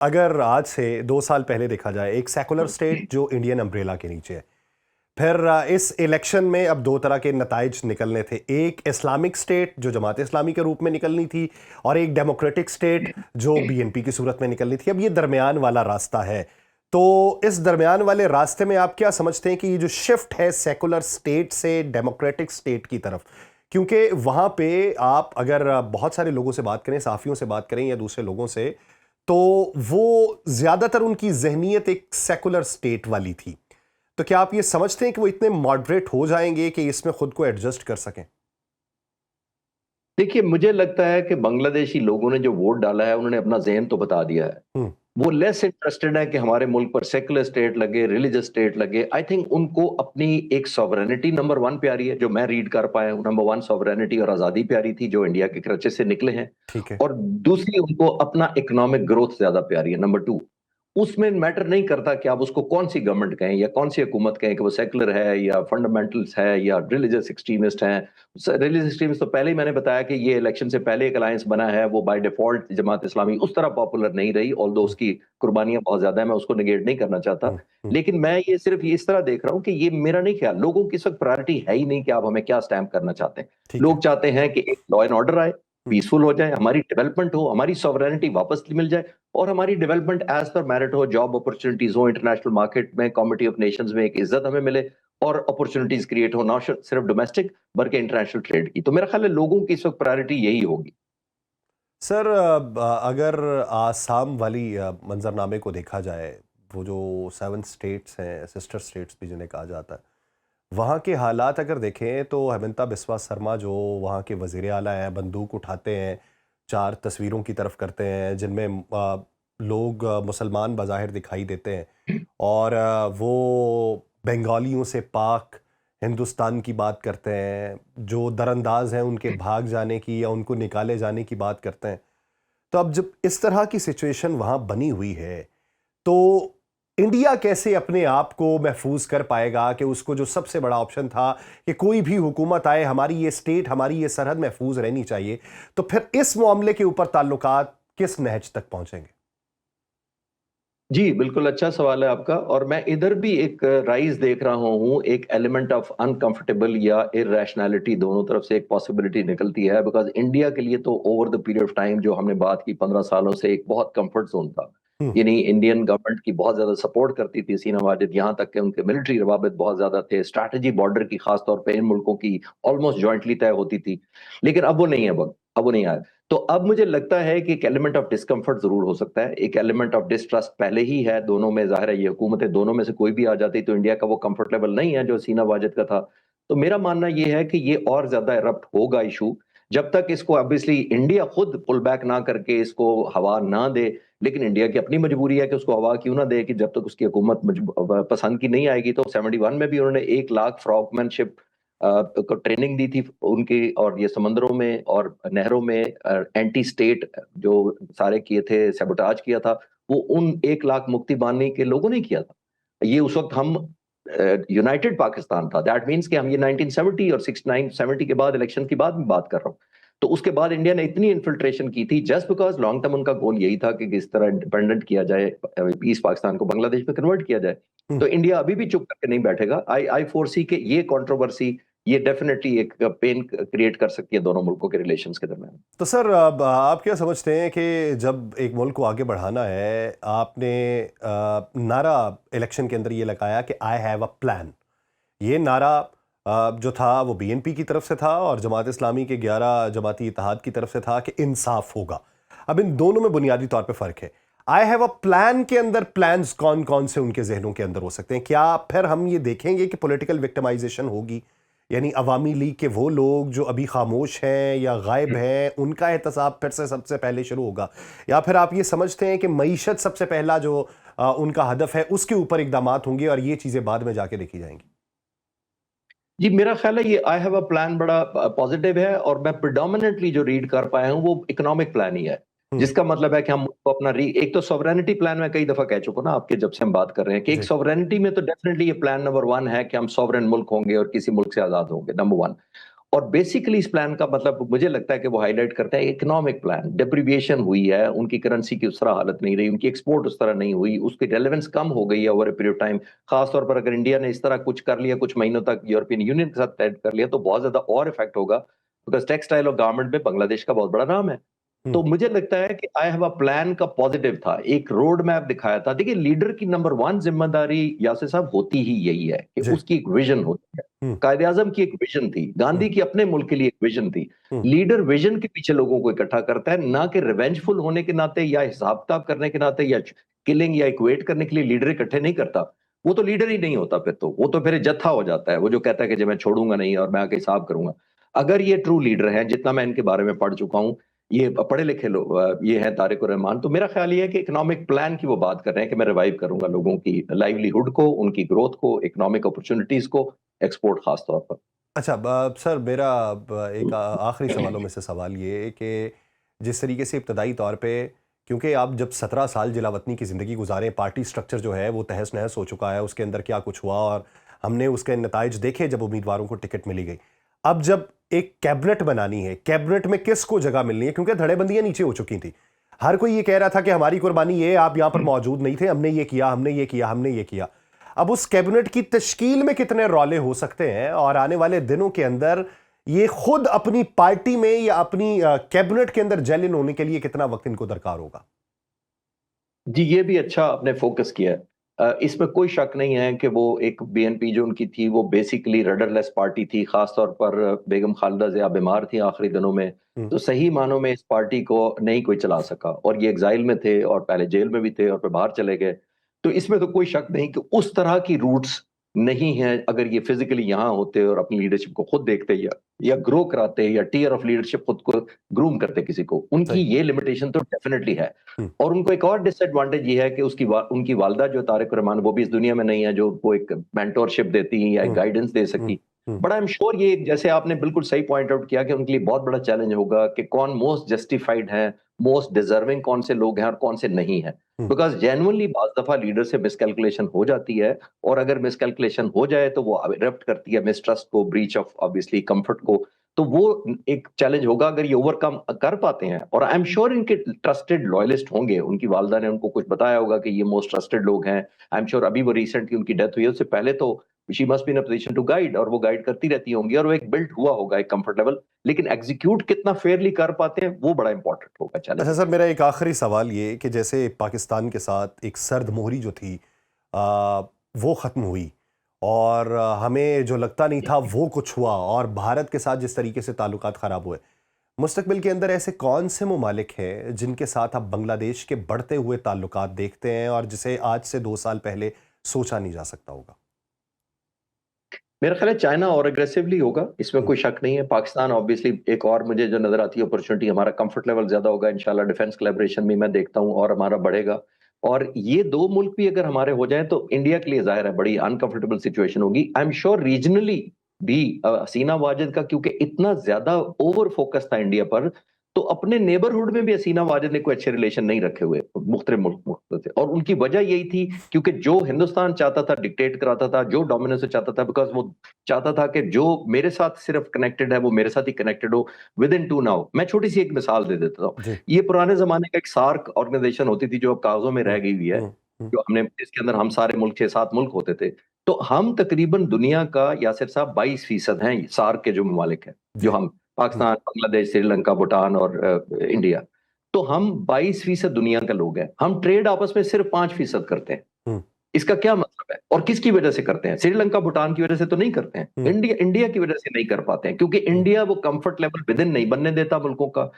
अगर आज से 2 साल पहले देखा जाए, एक सेकुलर स्टेट जो इंडियन अम्ब्रेला के नीचे है, फिर इस इलेक्शन में अब दो तरह के नताइज निकलने थे। एक इस्लामिक स्टेट जो जमात इस्लामी के रूप में निकलनी थी, और एक डेमोक्रेटिक स्टेट जो बीएनपी की सूरत में निकलनी थी। अब ये दरमियान वाला रास्ता है, तो इस दरमियान वाले रास्ते में आप क्या समझते हैं कि ये जो शिफ्ट है सेकुलर स्टेट से डेमोक्रेटिक स्टेट की तरफ, क्योंकि वहां पे आप अगर बहुत सारे लोगों से बात करें, सहाफियों से बात करें या दूसरे लोगों से, तो वो ज्यादातर उनकी जहनीत एक सेकुलर स्टेट वाली थी। तो क्या आप ये समझते हैं कि वो इतने मॉडरेट हो जाएंगे कि इसमें खुद को एडजस्ट कर सकें? देखिए, मुझे लगता है कि बांग्लादेशी लोगों ने जो वोट डाला है उन्होंने अपना ज़हन तो बता दिया है। हम्म। वो लेस इंटरेस्टेड है कि हमारे मुल्क पर सेकुलर स्टेट लगे, रिलीजियस स्टेट लगे। आई थिंक उनको अपनी एक सॉवरेनिटी नंबर वन प्यारी है, जो मैं रीड कर पाया हूँ। नंबर वन सॉवरेनिटी और आज़ादी प्यारी थी, जो इंडिया के कराची से निकले हैं। ठीक है। और दूसरी उनको अपना इकोनॉमिक ग्रोथ ज्यादा प्यारी है, नंबर टू। उसमें मैटर नहीं करता कि आप उसको कौन सी गवर्नमेंट कहें या कौन सी हुकूमत कहें, कि वो सेकुलर है या फंडामेंटल्स है या रिलीजियस एक्सट्रीमिस्ट है। रिलीजियस एक्सट्रीमिस्ट तो पहले ही मैंने बताया कि ये इलेक्शन से पहले एक अलायंस बना है, वो बाय डिफॉल्ट जमात इस्लामी उस तरह पॉपुलर नहीं रही, ऑल्दो हम्म। उसकी कुर्बानियां बहुत ज्यादा है, मैं उसको निगेट नहीं करना चाहता। हम्म। हम्म। लेकिन मैं ये सिर्फ इस तरह देख रहा हूँ कि ये मेरा नहीं ख्याल, लोगों की इस वक्त प्रायोरिटी है ही नहीं कि आप हमें क्या स्टैम्प करना चाहते हैं। ठीक है। लोग चाहते हैं कि एक लॉ एंड ऑर्डर आए, हम्म। पीसफुल हो जाए, हमारी डेवलपमेंट हो, हमारी सॉवरेनिटी वापस मिल जाए, और हमारी डेवलपमेंट एज पर मेरिट हो, जॉब अपॉर्चुनिटीज हो, इंटरनेशनल मार्केट में कॉमिटी ऑफ नेशंस में एक इज्जत हमें मिले, और अपॉर्चुनिटीज क्रिएट हो, ना सिर्फ डोमेस्टिक बल्कि इंटरनेशनल ट्रेड की। तो मेरा ख्याल है लोगों की इस वक्त प्रायोरिटी यही होगी। सर, अगर आसाम वाली मंजरनामे को देखा जाए, वो जो 7 स्टेट्स हैं, सिस्टर स्टेट्स भी जिन्हें कहा जाता है, वहाँ के हालात अगर देखें तो हेमंता बिस्वा शर्मा जो वहाँ के वज़ीर आला हैं, बंदूक उठाते हैं, 4 तस्वीरों की तरफ करते हैं जिनमें लोग मुसलमान बज़ाहिर दिखाई देते हैं, और वो बंगालियों से पाक हिंदुस्तान की बात करते हैं, जो दरअंदाज हैं उनके भाग जाने की या उनको निकाले जाने की बात करते हैं। तो अब जब इस तरह की सिचुएशन वहाँ बनी हुई है, तो इंडिया कैसे अपने आप को महफूज कर पाएगा कि उसको जो सबसे बड़ा ऑप्शन था कि कोई भी हुकूमत आए, हमारी ये स्टेट, हमारी ये सरहद महफूज रहनी चाहिए, तो फिर इस मामले के ऊपर ताल्लुकात किस नहज तक पहुंचेंगे? जी, बिल्कुल अच्छा सवाल है आपका। और मैं इधर भी एक राइज देख रहा हूँ, एक एलिमेंट ऑफ अनकंफर्टेबल या इरेशनैलिटी, दोनों तरफ से एक पॉसिबिलिटी निकलती है। बिकॉज इंडिया के लिए तो over the period of time जो हमने बात की 15 सालों से, एक बहुत कंफर्ट जोन था। हम्म। यानी इंडियन गवर्नमेंट की बहुत ज्यादा सपोर्ट करती थी सीना वाजिद, यहाँ तक कि उनके मिलिट्री रवाबित बहुत ज्यादा थे, स्ट्रैटेजी बॉर्डर की खासतौर पर इन मुल्कों की ऑलमोस्ट ज्वाइंटली तय होती थी। लेकिन अब वो नहीं है, अब वो नहीं आया। तो अब मुझे लगता है कि एक एलिमेंट ऑफ डिस्कम्फर्ट जरूर हो सकता है, एक एलिमेंट ऑफ डिस्ट्रस्ट पहले ही है दोनों में। जाहिर है ये हुकूमतें दोनों में से कोई भी आ जाती तो इंडिया का वो कंफर्ट लेवल नहीं है जो सीना वाजिद का था। तो मेरा मानना ये है कि ये और ज्यादा इरप्ट होगा इशू, जब तक इसको ऑब्वियसली इंडिया खुद पुल बैक ना करके इसको हवा ना दे। लेकिन इंडिया की अपनी मजबूरी है कि उसको हवा क्यों ना दे, कि जब तक उसकी हुकूमत पसंद की नहीं आएगी। तो 71 में भी उन्होंने 1 लाख फ्रॉगमैनशिप को ट्रेनिंग दी थी उनकी, और ये समंदरों में और नहरों में एंटी स्टेट जो सारे किए थे, सैबोटाज किया था, वो उन 1 लाख मुक्ति बांधने के लोगों ने किया था। ये उस वक्त हम यूनाइटेड पाकिस्तान था। दैट मीन्स कि हम ये 1970 और 69 70 के बाद, इलेक्शन की बाद में बात कर रहा हूँ। तो उसके बाद इंडिया ने इतनी इन्फिल्ट्रेशन की थी, जस्ट बिकॉज लॉन्ग टर्म उनका गोल यही था कि किस तरह इंडिपेंडेंट किया जाए, ईस्ट पाकिस्तान को बांग्लादेश में कन्वर्ट किया जाए। हम्म। तो इंडिया अभी भी चुप करके नहीं बैठेगा। आई आई फोरसी के ये कंट्रोवर्सी, ये डेफिनेटली एक पेन क्रिएट कर सकती है दोनों मुल्कों के रिलेशंस के दरमियान। तो सर, अब आप क्या समझते हैं कि जब एक मुल्क को आगे बढ़ाना है, आपने नारा इलेक्शन के अंदर ये लगाया कि आई हैव अ प्लान। ये नारा जो था वो बीएनपी की तरफ से था, और जमात इस्लामी के 11 जमाती इत्तेहाद की तरफ से था कि इंसाफ होगा। अब इन दोनों में बुनियादी तौर पे फर्क है। आई हैव अ प्लान के अंदर प्लान्स कौन कौन से उनके जहनों के अंदर हो सकते हैं? क्या फिर हम ये देखेंगे कि पॉलिटिकल विक्टिमाइजेशन होगी, यानी अवामी लीग के वो लोग जो अभी खामोश हैं या गायब हैं, उनका एहतसाब फिर से सबसे पहले शुरू होगा? या फिर आप ये समझते हैं कि मईशत सबसे पहला जो उनका हदफ है, उसके ऊपर इकदामात होंगे और ये चीज़ें बाद में जाके देखी जाएंगी? जी, मेरा ख्याल है ये आई हैव अ प्लान बड़ा पॉजिटिव है, और मैं प्रिडोमिनेंटली जो रीड कर पाया हूँ वो इकोनॉमिक प्लान ही है। हम्म। जिसका मतलब है कि हम को अपना एक तो सॉवरेनिटी प्लान मैं कई दफा कह चुका ना आपके, जब से हम बात कर रहे हैं, कि एक जी। सॉवरेनिटी में तो डेफिनेटली ये प्लान नंबर वन है कि हम सॉवरेन मुल्क होंगे और किसी मुल्क से आजाद होंगे, नंबर वन। और बेसिकली इस प्लान का मतलब मुझे लगता है कि वो हाईलाइट करते हैं इकोनॉमिक प्लान। डिप्रिविएशन हुई है, उनकी करेंसी की उस तरह हालत नहीं रही, उनकी एक्सपोर्ट उस तरह नहीं हुई, उसकी रेलेवेंस कम हो गई है over a period of time. खासतौर पर अगर इंडिया ने इस तरह कुछ कर लिया कुछ महीनों तक, यूरोपियन यूनियन के साथ तय कर लिया, तो बहुत ज्यादा और इफेक्ट होगा, बिकॉज टेक्सटाइल और गारमेंट में बांग्लादेश का बहुत बड़ा नाम है। तो मुझे लगता है कि आई हैव अ प्लान का पॉजिटिव था, एक रोड मैप दिखाया था। देखिए, लीडर की नंबर वन जिम्मेदारी यासिर साहब होती ही यही है कि जी। उसकी एक विजन होती है। कायदे आजम की एक विजन थी, गांधी की अपने मुल्क के लिए एक विजन थी। लीडर विजन के पीछे लोगों को इकट्ठा करता है, ना कि रिवेंजफुल होने के नाते या हिसाब किताब करने के नाते या किलिंग या इक्वेट करने के लिए लीडर इकट्ठे नहीं करता। वो तो लीडर ही नहीं होता, फिर तो वो तो फिर जत्था हो जाता है, वो जो कहता है कि जो मैं छोड़ूंगा नहीं और मैं आके हिसाब करूंगा। अगर ये ट्रू लीडर हैं, जितना मैं इनके बारे में पढ़ चुका हूं, ये पढ़े लिखे लोग, ये हैं तारिक और रहमान, तो मेरा ख्याल ये है कि इकोनॉमिक प्लान की वो बात कर रहे हैं कि मैं रिवाइव करूंगा लोगों की लाइवलीहुड को, उनकी ग्रोथ को, इकोनॉमिक अपॉर्चुनिटीज को, एक्सपोर्ट खास तौर पर। अच्छा, सर मेरा एक आखिरी सवालों में से सवाल ये है कि जिस तरीके से इब्तदाई तौर पे, क्योंकि आप जब 17 साल जिला वतनी की ज़िंदगी गुजारें, पार्टी स्ट्रक्चर जो है वो तहस नहस हो चुका है, उसके अंदर क्या कुछ हुआ और हमने उसके नताइज देखे जब उम्मीदवारों को टिकट मिली गई। अब जब एक कैबिनेट बनानी है, कैबिनेट में किसको जगह मिलनी है, क्योंकि धड़ेबंदियां नीचे हो चुकी थी। हर कोई ये कह रहा था कि हमारी कुर्बानी ये, आप यहां पर मौजूद नहीं थे, हमने ये किया, हमने ये किया, हमने ये किया। अब उस कैबिनेट की तश्कील में कितने रौले हो सकते हैं और आने वाले दिनों के अंदर ये खुद अपनी पार्टी में या अपनी कैबिनेट के अंदर जेल इन होने के लिए कितना वक्त इनको दरकार होगा? जी, ये भी अच्छा आपने फोकस किया है। इसमें कोई शक नहीं है कि वो एक बीएनपी जो उनकी थी, वो बेसिकली रडरलेस पार्टी थी। खास तौर पर बेगम खालिदा ज़िया बीमार थी आखिरी दिनों में, हम्म। तो सही मानों में इस पार्टी को नहीं कोई चला सका, और ये एग्जाइल में थे और पहले जेल में भी थे और फिर बाहर चले गए। तो इसमें तो कोई शक नहीं कि उस तरह की रूट्स नहीं है। अगर ये फिजिकली यहाँ होते और अपनी लीडरशिप को खुद देखते या ग्रो कराते या टीयर ऑफ लीडरशिप खुद को ग्रूम करते किसी को, उनकी सही। ये लिमिटेशन तो डेफिनेटली है। हम्म। और उनको एक और डिसएडवांटेज ये है कि उनकी वालदा जो तारिक रहमान, वो भी इस दुनिया में नहीं है जो वो एक मेंटोरशिप देती या एक हम्म। गाइडेंस दे हम्म। सकी। हम्म। बट आई एम श्योर ये, जैसे आपने बिल्कुल सही पॉइंट आउट किया, कि उनके लिए बहुत बड़ा चैलेंज होगा कि कौन मोस्ट जस्टिफाइड है, मोस्ट डिजर्विंग कौन से लोग हैं और कौन से नहीं है। हम्म। बिकॉज जेन्युइनली बाज दफा लीडर से मिसकैलकुलेशन हो जाती है, और अगर मिसकैलकुलेशन हो जाए तो वो इरप्ट करती है मिसट्रस्ट को, ब्रीच ऑफ ऑब्वियसली कंफर्ट को। तो वो एक चैलेंज होगा अगर ये ओवरकम कर पाते हैं। और आई एम श्योर इनके ट्रस्टेड लॉयलिस्ट होंगे, उनकी वालदा ने उनको कुछ बताया होगा कि ये मोस्ट ट्रस्टेड लोग हैं। आई एम श्योर अभी वो रिसेंटली उनकी डेथ हुई है, उससे पहले तो she must be in a position to guide, और वो गाइड करती रहती होंगी, और वो एक बिल्ट हुआ होगा एक कंफर्ट लेवल। लेकिन एग्जीक्यूट कितना फेयरली कर पाते हैं, वो बड़ा इंपॉर्टेंट होगा, अच्छा चैलेंज। सर, मेरा एक आखिरी सवाल ये कि जैसे पाकिस्तान के साथ एक सर्द मोहरी जो थी, आ, वो ख़त्म हुई और हमें जो लगता नहीं था वो कुछ हुआ, और भारत के साथ जिस तरीके से ताल्लुकात ख़राब हुए, मुस्तकबिल के अंदर ऐसे कौन से ममालिक हैं जिनके साथ आप बांग्लादेश के बढ़ते हुए ताल्लुकात देखते हैं और जिसे आज से 2 साल पहले सोचा नहीं जा सकता होगा? मेरा ख्याल है चाइना और अग्रेसिवली होगा, इसमें हम्म। कोई शक नहीं है। पाकिस्तान ऑब्वियसली एक और मुझे जो नजर आती है अपॉर्चुनिटी, हमारा कंफर्ट लेवल ज्यादा होगा इंशाल्लाह, डिफेंस कोलैबोरेशन भी मैं देखता हूँ और हमारा बढ़ेगा। और ये दो मुल्क भी अगर हमारे हो जाएं तो इंडिया के लिए जाहिर है बड़ी अनकंफर्टेबल सिचुएशन होगी। आई एम श्योर रीजनली भी हसीना वाजिद का क्योंकि इतना ज्यादा ओवर फोकस था इंडिया पर, तो अपने नेबरहुड में भी हसीना वाजिद ने कोई अच्छे रिलेशन नहीं रखे हुए मुख्तलिफ मुल्क थे। और उनकी वजह यही थी क्योंकि जो हिंदुस्तान चाहता था डिक्टेट कराता था, जो डोमिनेंस चाहता था, बिकॉज वो चाहता था कि जो मेरे साथ सिर्फ कनेक्टेड है वो मेरे साथ ही कनेक्टेड हो विद इन टू नाउ। मैं छोटी सी एक मिसाल दे देता हूँ। जी। ये पुराने जमाने का एक सार्क ऑर्गेनाइजेशन होती थी जो अब कागजों में हम्म। रह गई हुई है, हम्म। हम्म। जो हमने इसके अंदर हम सारे मुल्क 6-7 मुल्क होते थे। तो हम तकरीबन दुनिया का, यासिर साहब, 22% हैं सार्क के जो ममालिक हैं, जो जी। हम हम्म। पाकिस्तान, बांग्लादेश, श्रीलंका, भूटान और इंडिया। तो हम 22% दुनिया के लोग हैं। हम ट्रेड आपस में सिर्फ 5% करते हैं। हम्म। इसका क्या मतलब है और किसकी वजह से करते हैं? श्रीलंका, भूटान की वजह से तो नहीं करते हैं, हम्म। इंडिया इंडिया की वजह से नहीं कर पाते हैं, क्योंकि हम्म। इंडिया वो कंफर्ट लेवल विद इन नहीं बनने देता मुल्कों का।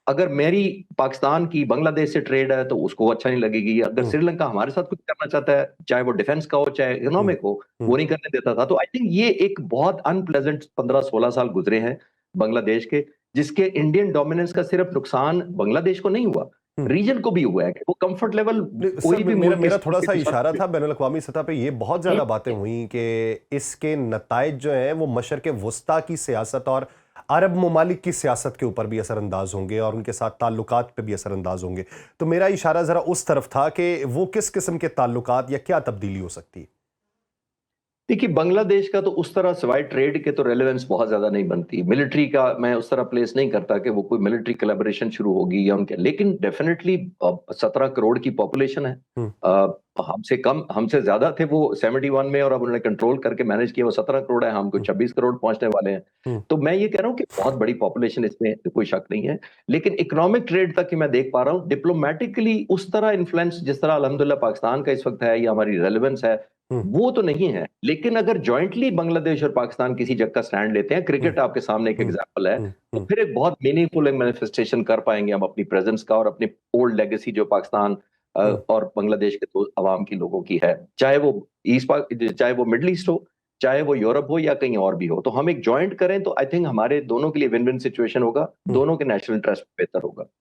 अगर मेरी पाकिस्तान की बांग्लादेश से ट्रेड है तो उसको अच्छा नहीं लगेगी। अगर हम्म। श्रीलंका हमारे साथ कुछ करना चाहता है, चाहे वो डिफेंस का हो चाहे हम्म। इकोनॉमिक हो, हम्म। वो नहीं करने देता था। तो आई थिंक ये एक बहुत अनप्लेजेंट 15-16 साल गुजरे हैं बांग्लादेश के, जिसके इंडियन डोमिनेंस का सिर्फ नुकसान बांग्लादेश को नहीं हुआ, हम्म। रीजन को भी हुआ है कि वो कंफर्ट लेवल नहीं, सर कोई भी मेरा मुल्क मेरा इस थोड़ा सा के साथ। इशारा था, बैनुल अक़वामी सतह पे ये बहुत ज़्यादा बातें हुई कि इसके नताइज जो हैं वो मशरक़ वस्ता की सियासत और अरब ममालिक की सियासत के ऊपर भी असरअंदाज होंगे और उनके साथ ताल्लुकात पे भी असरअंदाज होंगे। तो मेरा इशारा ज़रा उस तरफ था कि वो किस किस्म के ताल्लुकात या क्या तब्दीली हो सकती है? देखिए, बांग्लादेश का तो उस तरह सिवाय ट्रेड के तो रेलेवेंस बहुत ज्यादा नहीं बनती। मिलिट्री का मैं उस तरह प्लेस नहीं करता कि वो कोई मिलिट्री कोलैबोरेशन शुरू होगी या उनके, लेकिन डेफिनेटली 17 करोड़ की पॉपुलेशन है। हम्म, हमसे कम, हमसे ज्यादा थे वो 71 में, और अब उन्होंने कंट्रोल करके मैनेज किया। वो 17 करोड़ है, हमको 26 करोड़ पहुंचने वाले हैं। हम्म, तो मैं ये कह रहा हूँ कि बहुत बड़ी पॉपुलेशन, इसमें कोई शक नहीं है। लेकिन इकोनॉमिक ट्रेड तक की मैं देख पा रहा हूँ। डिप्लोमेटिकली उस तरह इन्फ्लुएंस जिस तरह अल्हम्दुलिल्लाह पाकिस्तान का इस वक्त है या हमारी रेलेवेंस है, हम्म, वो तो नहीं है। लेकिन अगर जॉइंटली बांग्लादेश और पाकिस्तान किसी जगह का स्टैंड लेते हैं, हम्म, क्रिकेट आपके सामने एक हम्म, एग्जांपल है, हम्म, तो हम्म, फिर एक बहुत मीनिंगफुल एक मैनिफेस्टेशन कर पाएंगे हम अपनी प्रेजेंस का और अपनी ओल्ड लेगेसी जो पाकिस्तान हम्म, और बांग्लादेश के दो अवाम की लोगों की है, चाहे वो चाहे वो मिडल ईस्ट हो, चाहे वो यूरोप हो या कहीं और भी हो। तो हम एक ज्वाइंट करें तो आई थिंक हमारे दोनों के लिए विन विन सिचुएशन होगा, हम्म। दोनों के नेशनल इंटरेस्ट बेहतर होगा।